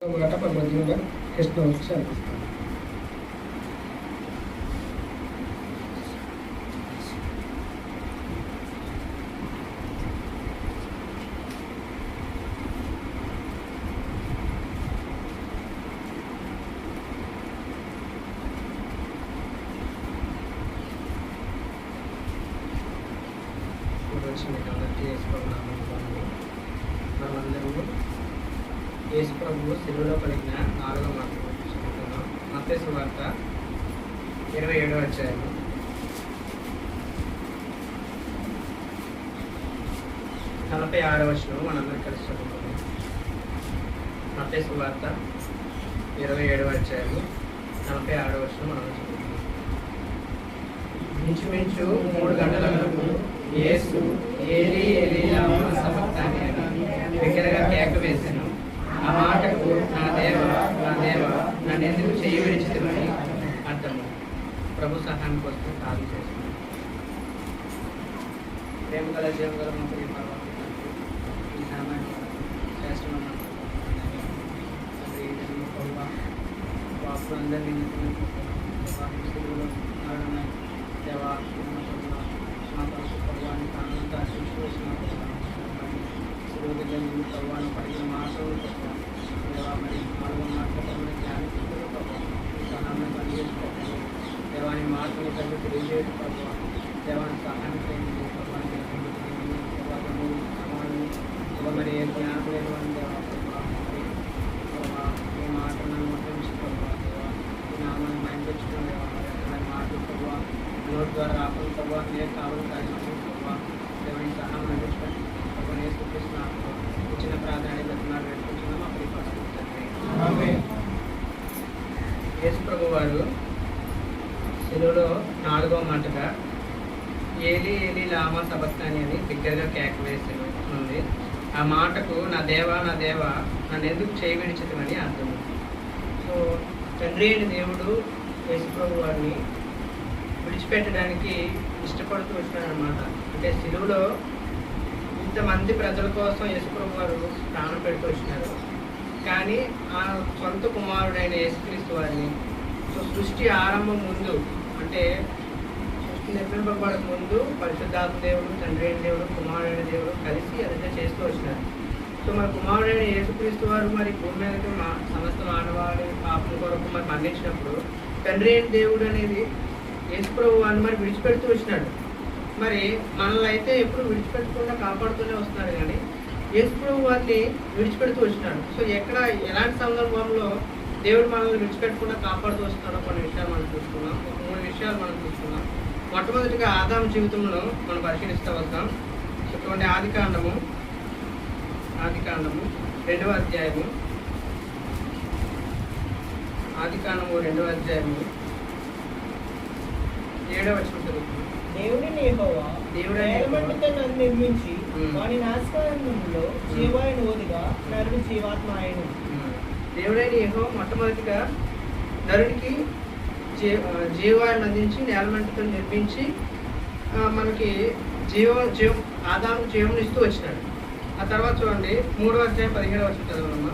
మధ్యలో కృష్ణ వచ్చి మనమందరూ యేసు ప్రభువు సిలువలో పలికిన 4వ మాట చదువుతున్నాం. మత్తయి సువార్త 27వ అధ్యాయము 46వ వచనం మనందరం కలిసి చదువుతున్నాం. మత్తయి సువార్త 27వ అధ్యాయము 46వ వచనం మనందరం చదువుతున్నాం. ఇంచుమించు 3 గంటలకు యేసు ఏలీ ఏలీ లామా సబక్తాని అని బిగ్గరగా కేక వేసెను. ఆ మాటకు నా దేవా నన్ను ఎందుకు చేయి విడిచితివని అర్థము. ప్రభు సహాయం కోసం ప్రార్థన చేస్తున్నాను. ప్రేమ గల జీవం గల మా ప్రియ పరలోకపు తండ్రి, ఈ సామాన్య శ్రేష్టమైన వాకులందరినీ దేవా మా పరశు ప్రభువాన్ని ప్రాణంతా చూసిన ప్రభువాన్ని పడిన మాటలు దేవా మరి 4వ మాటలు జ్ఞానికులు సహాయం పనిచేసుకోవాలి. దేవాని మాటలు తగ్గి తెలియజేయడం ప్రభావ దేవాన్ని సహాయం చేయండి. ప్రభావాన్ని మరి ఏ జ్ఞానకులైన దేవా ప్రభావ ఈ మాటలను ముద్రించుకోవాలి. దేవా ఈ నామాన్ని మైండ్ తెచ్చుకుని దేవా మాటలు ప్రభావ నోటి ద్వారా రాకుండా ప్రభావ నేను కావాలి కార్యక్రమం ప్రభావ దేవాన్ని సహాయం అందించండి. ప్రభావ నేను చూపిస్తున్నా చిన్న ప్రార్థన పెడుతున్నారు పెట్టుకుంటున్నాం. మా ప్రియ యేసు ప్రభు వారు సిలువలో 4వ మాటగా ఏలీ ఏలీ లామా సబక్తాని అని బిగ్గరగా కేక వేసి ఉంది. ఆ మాటకు నా దేవా నన్ను ఎందుకు చేయి విడిచితివని అర్థం. సో తండ్రి అయిన దేవుడు యేసు ప్రభు వారిని విడిచిపెట్టడానికి ఇష్టపడుతూ వచ్చినారనమాట. అంటే సిలువలో ఇంతమంది ప్రజల కోసం యేసు ప్రభు వారు ప్రాణం పెడుతూ వచ్చినారు. కానీ ఆ సొంత కుమారుడైన యేసుక్రీస్తు వారిని సృష్టి ఆరంభం ముందు, అంటే సృష్టి నిర్మింపబడక ముందు పరిశుద్ధాత్మ దేవుడు, తండ్రి అయిన దేవుడు, కుమారుడైన దేవుడు కలిసి అదంతా చేస్తూ వచ్చినారు. సో మన కుమారుడైన యేసుక్రీస్తు వారు మరి భూమి మీదకి సమస్త మానవాళి పాపం కొరకు మరి మరణించినప్పుడు తండ్రి అయిన దేవుడు అనేది యేసు ప్రభు వారిని మరి విడిచిపెడుతూ వచ్చినాడు. మరి మనల్ని అయితే ఎప్పుడు విడిచిపెట్టకుండా కాపాడుతూనే వస్తున్నాడు. కానీ యేసు ప్రభు వారిని విడిచిపెడుతూ వచ్చినాడు. సో ఎక్కడ ఎలాంటి సందర్భంలో దేవుడు మనల్ని విడిచిపెట్టకుండా కాపాడుతూ వస్తున్నాడో కొన్ని విషయాలు మనం చూసుకున్నాం. ఒక 3 విషయాలు మనం చూసుకున్నాం. మొట్టమొదటిగా ఆదాము జీవితంలో మనం పరిశీలిస్తూ వద్దాం. చూడండి ఆదికాండము 2వ అధ్యాయము 7వ వచనం చదువుతున్నాం. దేవుడిని యెహోవా నేలమట్టితో నన్ను నిర్మించి వాని నాశకారణంలో జీవాయన ఓదిగా నరుడు జీవాత్మ ఆయను. దేవుడైన యెహోవా మొట్టమొదటిగా నరుడికి జీవాన్ని అందించి నేలమట్టితో నిర్మించి మనకి ఆదాము జీవం ఇస్తూ వచ్చినాడు. ఆ తర్వాత చూడండి 3వ అధ్యాయం 17వ వచనం చదవమ్మా.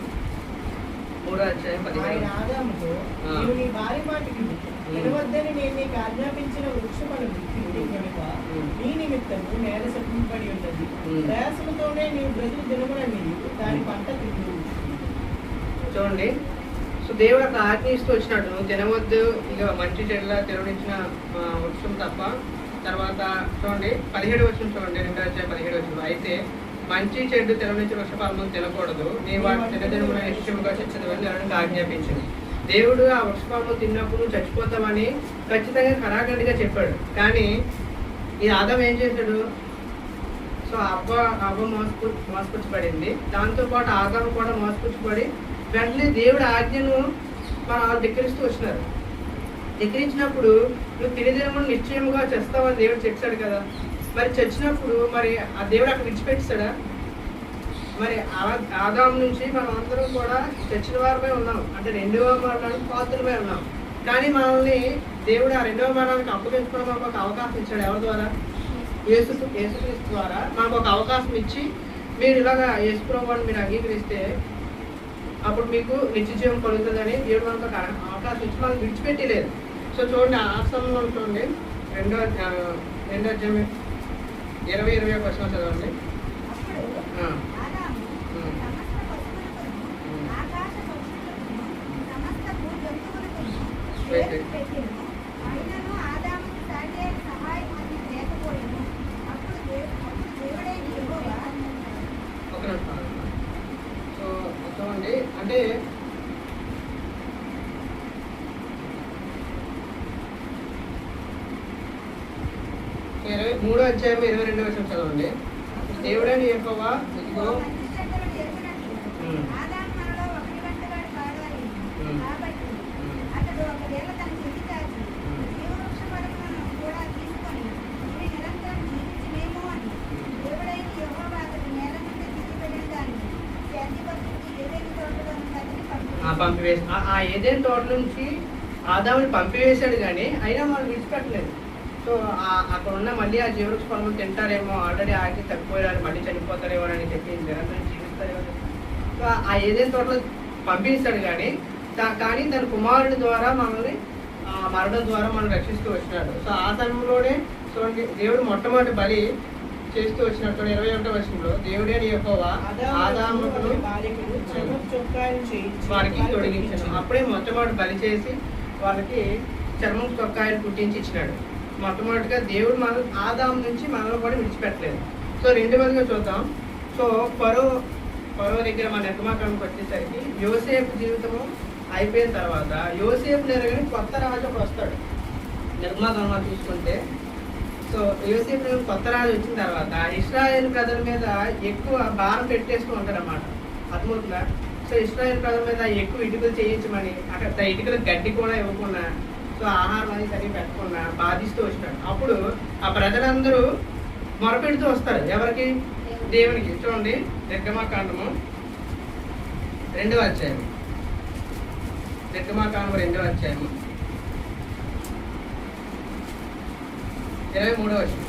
3వ అధ్యాయం 17వ. ఆదాముతో నీవు నీ భార్య మాటకి వినవద్దని నేను నీకు ఆజ్ఞాపించిన వృక్షఫలం కనుక నీ నిమిత్తము నేల శపింపబడి ఉన్నది. ప్రయాసముతోనే నీవు బ్రతుకు దినములని దాని పంట తిందు. చూడండి, సో దేవుడు అక్కడ ఆజ్ఞయిస్తూ వచ్చినాడు, నువ్వు తినవద్దు, ఇక మంచి చెడులా తినవచ్చిన వృక్షం తప్ప. తర్వాత చూడండి 17వ వచనం చూడండి, 2వ అధ్యాయం 17వ వచనం. అయితే మంచి చెడు తినవచ్చిన వృక్షఫలమును తినకూడదు, నీ వాటి తినదినమున నిశ్చయముగా చచ్చదని నరునికి ఆజ్ఞాపించింది. దేవుడు ఆ వృక్షఫలము తిన్నప్పుడు చచ్చిపోతామని ఖచ్చితంగా ఖరాఖండిగా చెప్పాడు. కానీ ఈ ఆదాం ఏం చేశాడు? సో అవ్వ మోసపుచ్చబడింది, దాంతోపాటు ఆదాం కూడా మోసపుచ్చబడి వెంటనే దేవుడి ఆజ్ఞను వాళ్ళు ధిక్కరిస్తూ వచ్చినారు. ధిక్కరించినప్పుడు నువ్వు తినదినమును నిశ్చయముగా చేస్తావని దేవుడు చెప్పాడు కదా. మరి చచ్చినప్పుడు మరి ఆ దేవుడు అక్కడ విడిచిపెట్టాడా? మరి ఆదాం నుంచి మనం అందరం కూడా చచ్చిన వారమే ఉన్నాం, అంటే 2వ మరణానికి పాత్రమే ఉన్నాం. కానీ మనల్ని దేవుడు ఆ 2వ మరణానికి అప్పగించుకోవడం మనకు ఒక అవకాశం ఇచ్చాడు. ఎవరి ద్వారా? యేసుక్రీస్తు ద్వారా మనకు ఒక అవకాశం ఇచ్చి, మీరు ఇలాగా యేసు ప్రభువుని మీరు అంగీకరిస్తే అప్పుడు మీకు నిత్య జీవం కలుగుతుందని దేవుడు మనకు అవకాశం ఇచ్చి మనం విడిచిపెట్టలేదు. సో చూడండి, ఆశ్రమంలో చూడండి, రెండో అధ్యాయం 20-21 వచనం చదవండి. ఒక నిమిషం. సో చూడండి, అంటే 3వ అధ్యాయం 22వ వచనం చదవండి. దేవుడని యెహోవా ఇదిగో పంపివేసి ఆ ఏదైనా తోట నుంచి ఆదాముని పంపివేశాడు, కానీ అయినా వాళ్ళు విడిచిపెట్టలేదు. సో అక్కడ ఉన్న మళ్ళీ ఆ జీవవృక్ష ఫలము తింటారేమో, ఆల్రెడీ ఆగి తప్పిపోయారు, మళ్ళీ చనిపోతారేమో అని చెప్పి నిరంతరం జీవిస్తారేమో. సో ఆ ఏదైనా తోటలో పంపిస్తాడు, కానీ తన కుమారుడి ద్వారా మనల్ని మరణం ద్వారా మనం రక్షిస్తూ వచ్చినాడు. సో ఆ సమయంలోనే చూడండి, దేవుడు మొట్టమొదటి బలి చేస్తూ వచ్చినట్టు 21వ వచనంలో దేవుడే యెహోవా ఆదామును వారికి తొడిగించాడు. అప్పుడే మొట్టమొదటి బలి చేసి వాళ్ళకి చర్మం చొక్కాయలు కుట్టించి ఇచ్చినాడు. మొట్టమొదటిగా దేవుడు మన ఆదాము నుంచి మనల్ని కూడా విడిచిపెట్టలేదు. సో రెండవదిగా చూద్దాం. సో ఫరో దగ్గర మన నిర్మాకానికి వచ్చేసరికి యోసేపు జీవితము అయిపోయిన తర్వాత యోసేపు నెరగని కొత్త రాజు ఒకడు వస్తాడు. నిర్మాకాంలో చూసుకుంటే, సో యోసేపు కొత్త రాజు వచ్చిన తర్వాత ఇశ్రాయేల్ ప్రజల మీద ఎక్కువ భారం పెట్టేస్తూ ఉంటారు అన్నమాట. అర్థమవుతుందా? సో ఇశ్రాయేల్ ప్రజల మీద ఎక్కువ ఇటుకలు చేయించమని, అక్కడ ఇటుకలు గడ్డి కూడా ఇవ్వకుండా, సో ఆహారం అది సరిగ్గా పెట్టకుండా బాధిస్తూ వచ్చినాడు. అప్పుడు ఆ ప్రజలందరూ మొరపెడుతూ వస్తారు. ఎవరికి? దేవునికి. చూడండి, నిర్గమాకాండము 2వ అధ్యాయం, నిర్గమాకాండము 2వ అధ్యాయము 23వ వచనం.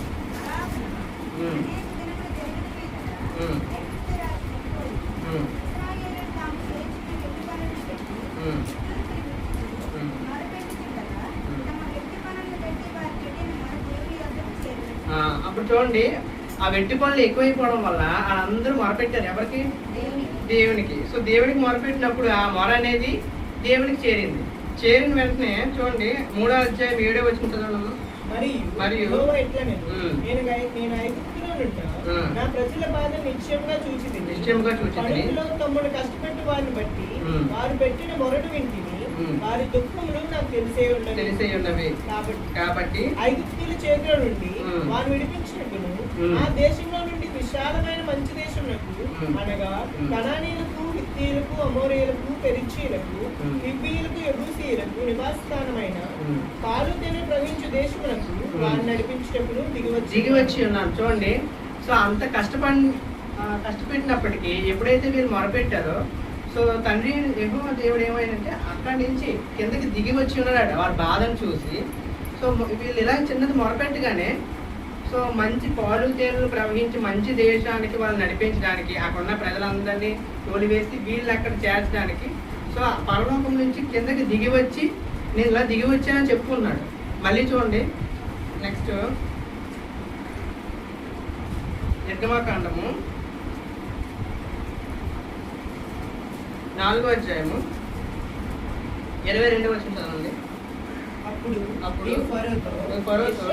అప్పుడు చూడండి, ఆ వెట్టి పనులు ఎక్కువైపోవడం వల్ల వాళ్ళందరూ మొరపెట్టారు. ఎవరికి? దేవునికి. సో దేవునికి మొరపెట్టినప్పుడు ఆ మొర అనేది దేవునికి చేరింది. చేరిన వెంటనే చూడండి, 3వ అధ్యాయం 7వ వచనం చదవడం. మరియు నేను ఐగుప్తులో నుండి నా ప్రజల బాధ నిశ్చయంగా చూచితిని. తమ్ముడు కష్టపెట్టు వారిని బట్టి వారు పెట్టిన మొరటు వింటిని, వారి దుఃఖములు నాకు తెలిసే ఉన్నవి. కాబట్టి ఐగుప్తుల చేతిలో నుండి వారు విడిపించినట్టును ఆ దేశంలో నుండి విశాలమైన మంచి దేశములకు, అనగా కనానీయులకు, హిత్తీయులకు, అమోరీయులకు, పెరిచ్చీయులకు, హిబ్బీయులకు, యెబూసీయులకు నివాసస్థానమైన పాలు తేనె ప్రవహించు దేశములకు వారిని నడిపించేటప్పుడు దిగివచ్చి ఉన్నాను. చూడండి, సో అంత కష్టపెట్టినప్పటికీ ఎప్పుడైతే వీళ్ళు మొరపెట్టారో, సో తండ్రి యెహోవా దేవుడు ఏమైందంటే అక్కడి నుంచి కిందకి దిగి వచ్చి ఉన్నాడు వారి బాధను చూసి. సో వీళ్ళు ఇలా చిన్నది మొరపెట్టగానే, సో మంచి పాలు తేనెలు ప్రవహించి మంచి దేశానికి వాళ్ళు నడిపించడానికి, అక్కడున్న ప్రజలందరినీ తోలివేసి వీళ్ళు అక్కడ చేర్చడానికి, సో పరలోకం నుంచి కిందకి దిగి వచ్చి నేను ఇలా దిగి వచ్చానని చెప్పుకున్నాడు. మళ్ళీ చూడండి, నెక్స్ట్ నిర్గమాకాండము 4వ అధ్యాయము 22వ వచనం చదవండి. అప్పుడు ఫరోతో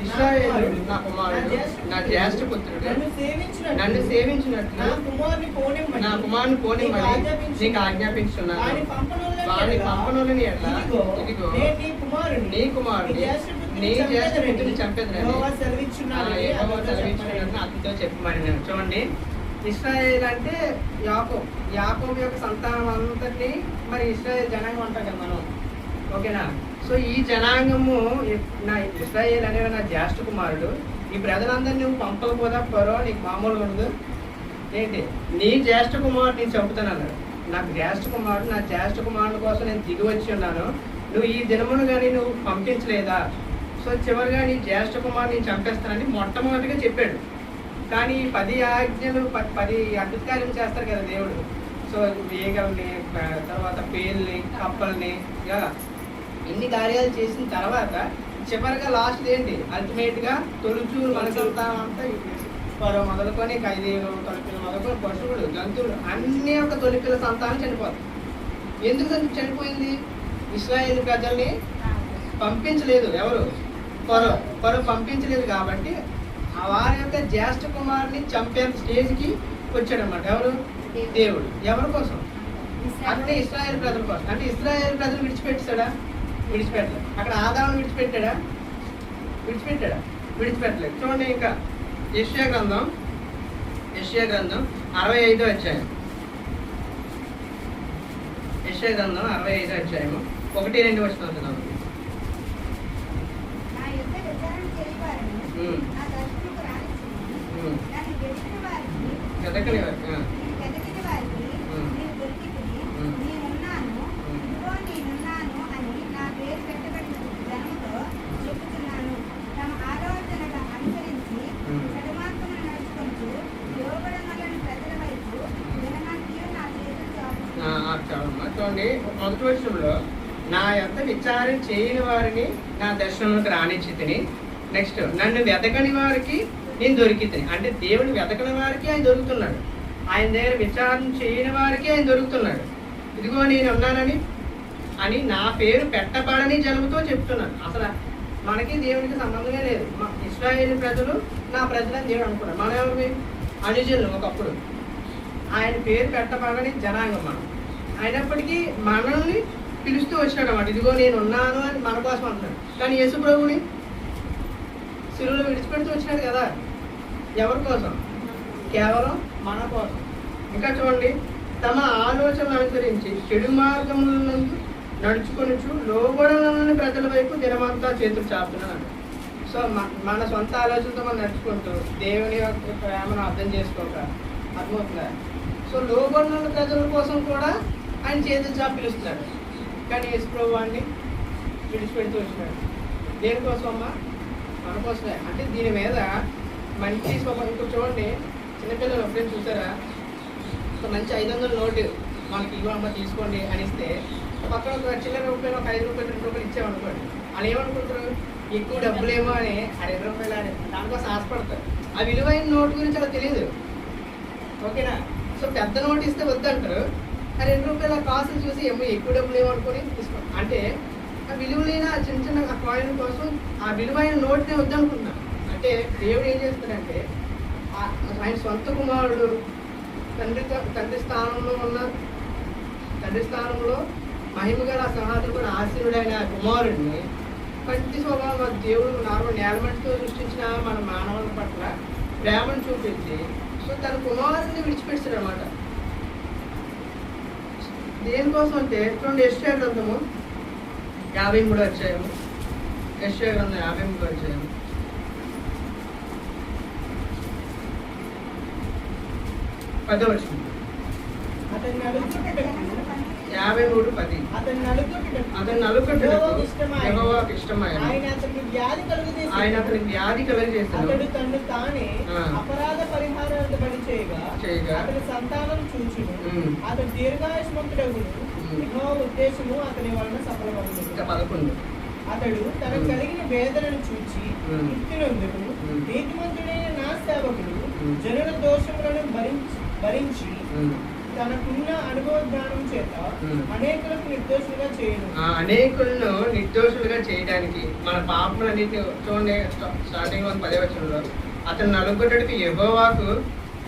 ఇశ్రాయేలు నా కుమారుడు, నా జ్యేష్ఠ పుత్రుడు, నన్ను సేవించినట్లు నా కుమారుని పోనిమ్మని నీకు ఆజ్ఞాపించున్నాను. వాడిని పంపనులని ఎట్లా, ఇదిగో నీ కుమారుని నీ జ్యేష్ఠ పుత్రుని చంపేదని అతనితో చెప్పమని. నేను చూడండి, ఇశ్రాయేల్ అంటే యాకోబు యొక్క సంతానం అంతటినీ మరి ఇశ్రాయేల్ జనాంగం అంటాం కదా మనం, ఓకేనా? సో ఈ జనాంగము నా ఇశ్రాయేల్ అనేవి నా జ్యేష్ఠ కుమారుడు. ఈ ప్రజలందరినీ నువ్వు పంపకపోదా ఫరో, నీకు మామూలుగా ఉండదు ఏంటి? నీ జ్యేష్ఠ కుమారుడు నేను చంపుతాను అన్నాడు. నాకు జ్యేష్ఠ కుమారుడు, నా జ్యేష్ఠ కుమారుడు కోసం నేను దిగి వచ్చి ఉన్నాను. నువ్వు ఈ దినమును కానీ నువ్వు పంపించలేదా? సో చివరిగా నీ జ్యేష్ఠ కుమారుడు నేను చంపేస్తానని మొట్టమొదటిగా చెప్పాడు. కానీ 10 ఆజ్ఞలు 10 అద్భుతకార్యం చేస్తారు కదా దేవుడు. సో వేగల్ని, తర్వాత పేల్ని, కప్పల్ని, ఇలా ఇన్ని కార్యాలు చేసిన తర్వాత చివరిగా లాస్ట్ ఏంటి, అల్టిమేట్గా తొలుచూరు మనసంతా అంతా పరో మొదలుకొని ఖైదీలు, తొలిపిల్లలు మొదలుకొని పశువులు, జంతువులు అన్ని ఒక తొలిపిల్ల సంతానం చనిపోతాయి. ఎందుకు చనిపోయింది? ఇశ్రాయేలు ప్రజల్ని పంపించలేదు. ఎవరు? పరో పంపించలేదు కాబట్టి ఆ వారి యొక్క జ్యేష్ఠ కుమారుని చంపే స్టేజ్కి వచ్చాడన్నమాట. ఎవరు? దేవుడు. ఎవరి కోసం? అంటే ఇశ్రాయేలు ప్రజల కోసం. అంటే ఇశ్రాయేలు ప్రజలు విడిచిపెట్టాడా? విడిచిపెట్టలేదు. అక్కడ ఆదామును విడిచిపెట్టాడా? విడిచిపెట్టలేదు. చూడండి, ఇంకా యెషయా గ్రంథం 65వ అధ్యాయం. యెషయా గ్రంథం 65వ అధ్యాయము 1-2 వచనాలు చదవండి. వెతకని వారికి చూడండి, మొదటి వర్షంలో నా యొక్క విచారణ చేయని వారిని నా దర్శనంలోకి రానిచ్చితిని. నెక్స్ట్, నన్ను వెతకని వారికి నేను దొరికితిని. అంటే దేవుని వెతకని వారికి ఆయన దొరుకుతున్నాడు, ఆయన దగ్గర విచారణ చేయని వారికి ఆయన దొరుకుతున్నాడు. ఇదిగో నేను ఉన్నానని అని నా పేరు పెట్టబడని జలుబుతో చెప్తున్నాను. అసలు మనకి దేవునికి సంబంధమే లేదు. ఇశ్రాయేలు ప్రజలు నా ప్రజలని దేవుడు అనుకున్నాడు. మన ఎవరు? అనుజనులు. ఒకప్పుడు ఆయన పేరు పెట్టబడని జనాంగం మనం. అయినప్పటికీ మనల్ని పిలుస్తూ వచ్చినాడు అన్నమాట. ఇదిగో నేను ఉన్నాను అని మన కోసం అంటున్నాడు. కానీ యేసు ప్రభువుని శిలువలో విడిచిపెడుతూ వచ్చినాడు కదా. ఎవరి కోసం? కేవలం మన కోసం. ఇంకా చూడండి, తమ ఆలోచనలు అనుసరించి చెడు మార్గములను నడుచుకొనుచు లోబడలని ప్రజల వైపు దినమంతా చేతులు చాపుతున్నాడు. సో మన సొంత ఆలోచనతో మనం నడుచుకుంటూ దేవుని యొక్క ప్రేమను అర్థం చేసుకోక, అర్థమవుతుందా? సో లోబడిన ప్రజల కోసం కూడా ఆయన చేతులు చాపి పిలుస్తున్నాడు. కానీ యేసు ప్రభు వాడిని విడిచిపెడుతూ వచ్చినాడు. దేనికోసం అమ్మా? మన కోసమే. అంటే దీని మీద మంచి స్వభావం. ఇప్పుడు చూడండి, చిన్నపిల్లలు ఎప్పుడైనా చూసారా? ఒక మంచి 500 నోటు మనకి ఇవ్వమ్మ తీసుకోండి అని ఇస్తే పక్కన ఒక చిల్లర రూపాయలు, ఒక 5 రూపాయలు, 2 రూపాయలు ఇచ్చామనుకోండి, వాళ్ళు ఏమనుకుంటారు? ఎక్కువ డబ్బులేమో అని, ఆ 2 రూపాయలు అని దానికోసం ఆశపడతారు. ఆ విలువైన నోటు గురించి అలా తెలియదు. ఓకేనా? సో పెద్ద నోటు ఇస్తే వద్దంటారు. ఆ 2 రూపాయల కాసులు చూసి ఏమో ఎక్కువ డబ్బులు ఏమనుకొని తీసుకో. అంటే ఆ విలువలైన చిన్న చిన్న ఆ కాయిన్ కోసం ఆ విలువైన నోట్నే వద్దనుకుంటున్నాను. అంటే దేవుడు ఏం చేస్తాడంటే, ఆయన సొంత కుమారుడు తండ్రి స్థానంలో మహిమ గల సనాతనుడు ఆశీనుడైన కుమారుడిని కంటి స్వభావం దేవుడు నార్మల్ నేలమంటితో సృష్టించిన మన మానవుల పట్ల ప్రేమను చూపించి సో తన కుమారుడిని విడిచిపెట్టాడు అన్నమాట. దేనికోసం అంటే చూడండి, యెషయా గ్రంథము 53వ అధ్యాయము. యెషయా గ్రంథం 53వ అధ్యాయము 10వ వచనం. 53:10. అతని నలుగుటకు యెహోవాకు ఇష్టమైన ఆయన అతనికి వ్యాధి కలుగజేస్తాడు. అతడు తన్ను తానే అపరాధ పరిహారార్థ బలి చేయగా అతని సంతానం చూచును. అతడు దీర్ఘాయుష్మంతుడగును. యెహోవా ఉద్దేశము అతని వలన సఫలమగును. 11. అతడు తనకు కలిగిన వేదనను చూచి తృప్తినందుకు నీతిమంతుడైన నా సేవకుడు జనుల దోషములను భరించి తనకున్న అనుభవ జ్ఞానం చేత అనేకులను నిర్దోషులుగా చేయడానికి మన పాపములన్నింటినీ చూడండి. స్టార్టింగ్ లో 10వ వచనంలో అతను నలుగురికి యెహోవాకు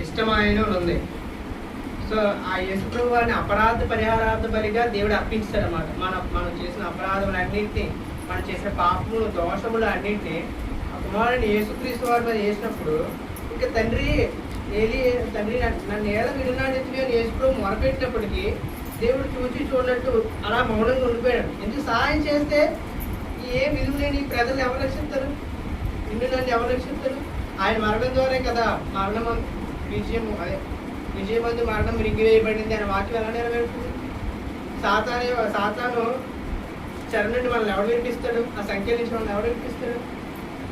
ఇష్టమైన ఉంది. సో ఆ యేసు ప్రభు వారిని అపరాధ పరిహారార్థ బలిగా దేవుడు అర్పించాడు అన్నమాట. మనం చేసిన అపరాధములన్నింటినీ, మనం చేసిన పాపములు, దోషములు అన్నింటినీ ఆ కుమారుని యేసుక్రీస్తు వారి మీద వేసినప్పుడు ఇంకా తండ్రి నన్ను ఏళ్ళ విడునాడెత్తివి అని యేసు ప్రభు మొరపెట్టినప్పటికీ దేవుడు చూడనట్టు అలా మౌనంగా ఉండిపోయాడు. ఎందుకు? సహాయం చేస్తే ఏ విలువ లేని ప్రజలు ఎవరు రక్షిస్తారు? నన్ను ఎవరు రక్షిస్తారు? ఆయన మరణం ద్వారా కదా విజయమందు మరణం రింగివేయబడింది అనే వాక్యం ఎలా నెరవేరుతుంది? సాతాను చెర నుండి మనల్ని ఎవరు వినిపిస్తాడు? ఆ సంఖ్య నుంచి మనల్ని ఎవరు వినిపిస్తాడు?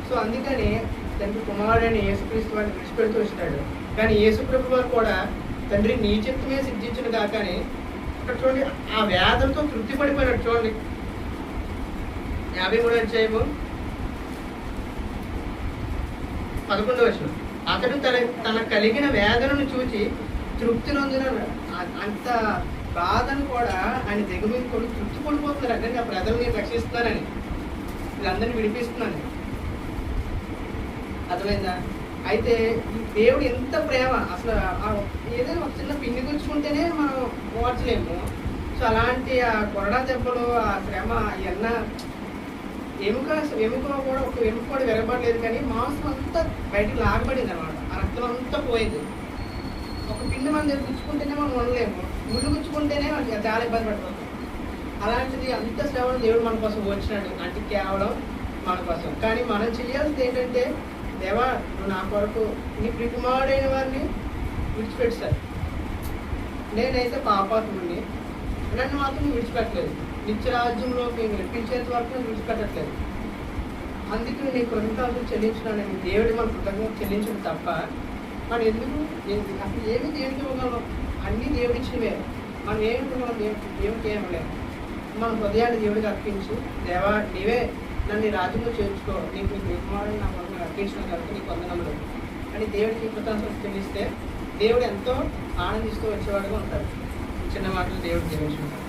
సో అందుకని తండ్రి కుమారుడైన యేసుక్రీస్తు వారిని విడిచిపెడుతూ వచ్చినాడు. కానీ యేసు ప్రభు వారు కూడా తండ్రి నీ చిత్తమే సిద్ధించును కాక అని అక్కడ చూడండి, ఆ వేదంతో తృప్తి పడిపోయినట్టు చూడండి. 53వ అధ్యాయము 11వ వచనం. అతడు తన కలిగిన వేదనను చూచి తృప్తి నొందిన. అంత బాధను కూడా ఆయన దగ్గర మీద కూడా తృప్తి పడిపోతున్నారు. అంటే ఆ ప్రజల్ని రక్షిస్తున్నానని, వీళ్ళందరినీ విడిపిస్తున్నాను. అర్థమైందా? అయితే దేవుడు ఎంత ప్రేమ అసలు, ఏదైనా ఒక చిన్న పిండి గుచ్చుకుంటేనే మనం ఓర్చలేము. సో అలాంటి ఆ కొరడా దెబ్బలు, ఆ శ్రమ, ఇవన్న ఎముక కూడా ఒక ఎముక కూడా విరగబడలేదు, కానీ మాంసం అంతా బయటకు లాగబడింది అనమాట. ఆ రక్తం అంతా పోయింది. ఒక పిండి మన దగ్గర గుచ్చుకుంటేనే మనం ఉండలేము, ముళ్ళు గుచ్చుకుంటేనే మనకి చాలా ఇబ్బంది పడిపోతాం. అలాంటిది అంత శ్రమను దేవుడు మన కోసం వచ్చినాడు, అంటే కేవలం మన కోసం. కానీ మనం చేయాల్సింది ఏంటంటే, దేవా నువ్వు నా కొరకు నీ ప్రికుమారుడైన వారిని విడిచిపెట్టారు. నేనైతే పాపాత్ముడిని, నన్ను మాత్రం విడిచిపెట్టలేదు. నిత్యరాజ్యంలోకి నడిపించేంత వరకు నేను విడిచిపెట్టట్లేదు. అందుకే నీ కృతజ్ఞతలు చెల్లించినానని దేవుడి మన కృతజ్ఞత చెల్లించడం తప్ప మనం ఎందుకు అసలు ఏమి దేవుడికి ఇవ్వగలం? అన్నీ దేవుడిచ్చినవే. మనం ఏమి ఇవ్వగలం? దేవుడికి ఏమలేదు. మన హృదయాన్ని దేవుడికి అర్పించి, దేవా నీవే నన్ను నీ రాజ్యంలో చేర్చుకో, నీకు నీ కుమారుని నా కొరకు అర్పించిన కనుక నీకు వందనములు అని దేవుడికి కృతజ్ఞతలు చెల్లిస్తే దేవుడు ఎంతో ఆనందిస్తూ వచ్చేవాడుగా ఉంటాడు. చిన్న మాటలు దేవుడు చెల్లించుకుంటాడు.